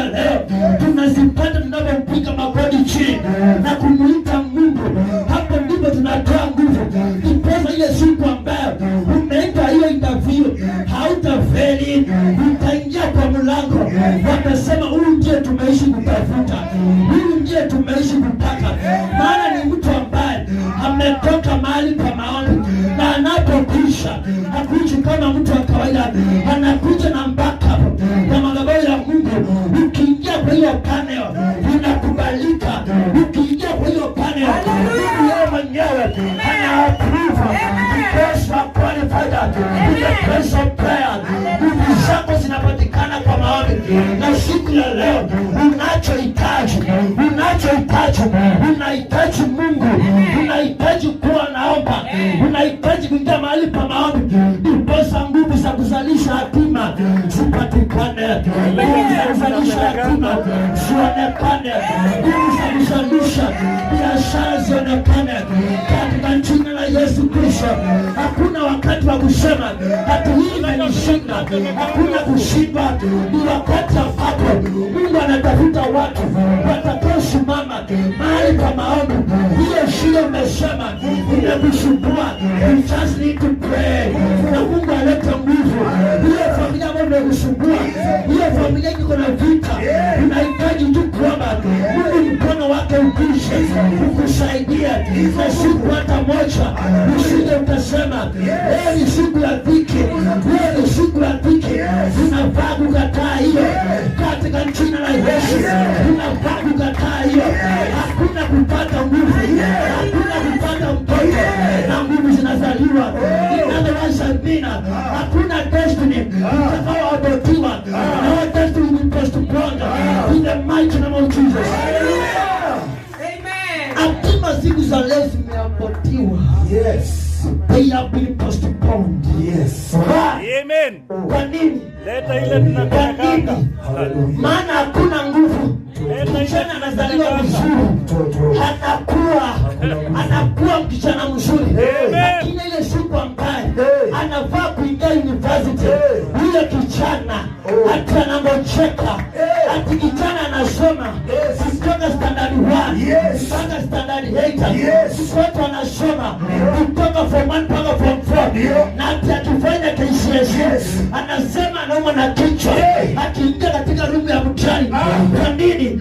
ya leo tunazipata tunapopiga magoti chini na kumuita Mungu. Hapo ndipo tunatoa nguvu. Ipoza ile siku ambayo umeita hiyo interview, hautafeli, utaingia kwa mlango. Watasema huyu ndiye tumeishi kutafuta, huyu ndiye tumeishi kutaka. Maana ni mtu ambaye ametoka mahali pa maombi, na anapokwisha hakuishi kama mtu wa kawaida, anakuja na backup na madhabahu ya Mungu. Ukiingia kwa hiyo panel unakubalika. Ukiingia kwa hiyo panel yeye mwenyewe anaapprove because you are qualified in the place of prayer. Nguvu zako zinapatikana kwa maombi. Na siku ya leo unahitaji Mungu, unahitaji kuwa naomba, unahitaji kuingia mahali pa maombi, ndiposa nguvu za kuzalisha hatima zipatikane, nguvu za kuzalisha hatima zionekane, nguvu za kuzalisha biashara zionekane katika jina la Yesu Kristo. Hakuna wakati wa kusema hata hii imenishinda. Hakuna kushindwa. Ni wakati ambapo Mungu anatafuta watu watakaosimama mahali pa maombi. Hiyo shida umesema imekusumbua, you just need to pray na Mungu alete nguvu. Hiyo familia ambayo imekusumbua, hiyo familia iko na vita, unahitaji tu kuomba Mungu mkono wake ukishe ukusaidie. Na siku hata moja usije ukasema leo ni siku ya dhiki, leo ni siku ya dhiki. Unafaa kukataa hiyo katika jina la Yesu. Unafaa kukataa hiyo. Hakuna kupata nguvu, hakuna kupata mtoto na nguvu zinazaliwa. Hakuna destiny utakaoabortiwa, na destiny will be postponed in the mighty name of Jesus. Amen. Hatima siku za leo zimeabortiwa. Yes. They have been postponed. Yes. Amen. Kwa nini? Leta ile tunataka. Maana hakuna nguvu. Msichana anazaliwa vizuri, anakuwa msichana mzuri, lakini ile siku ambaye anafaa kuingia university, yule kijana ati anamcheka, ati kijana anasoma kutoka standard 1 mpaka standard 8, mtoto anasoma kutoka form 1 mpaka form 4, na ati akifanya KCSE anasema anauma na kichwa, akiingia katika room ya mtihani. Kwa nini?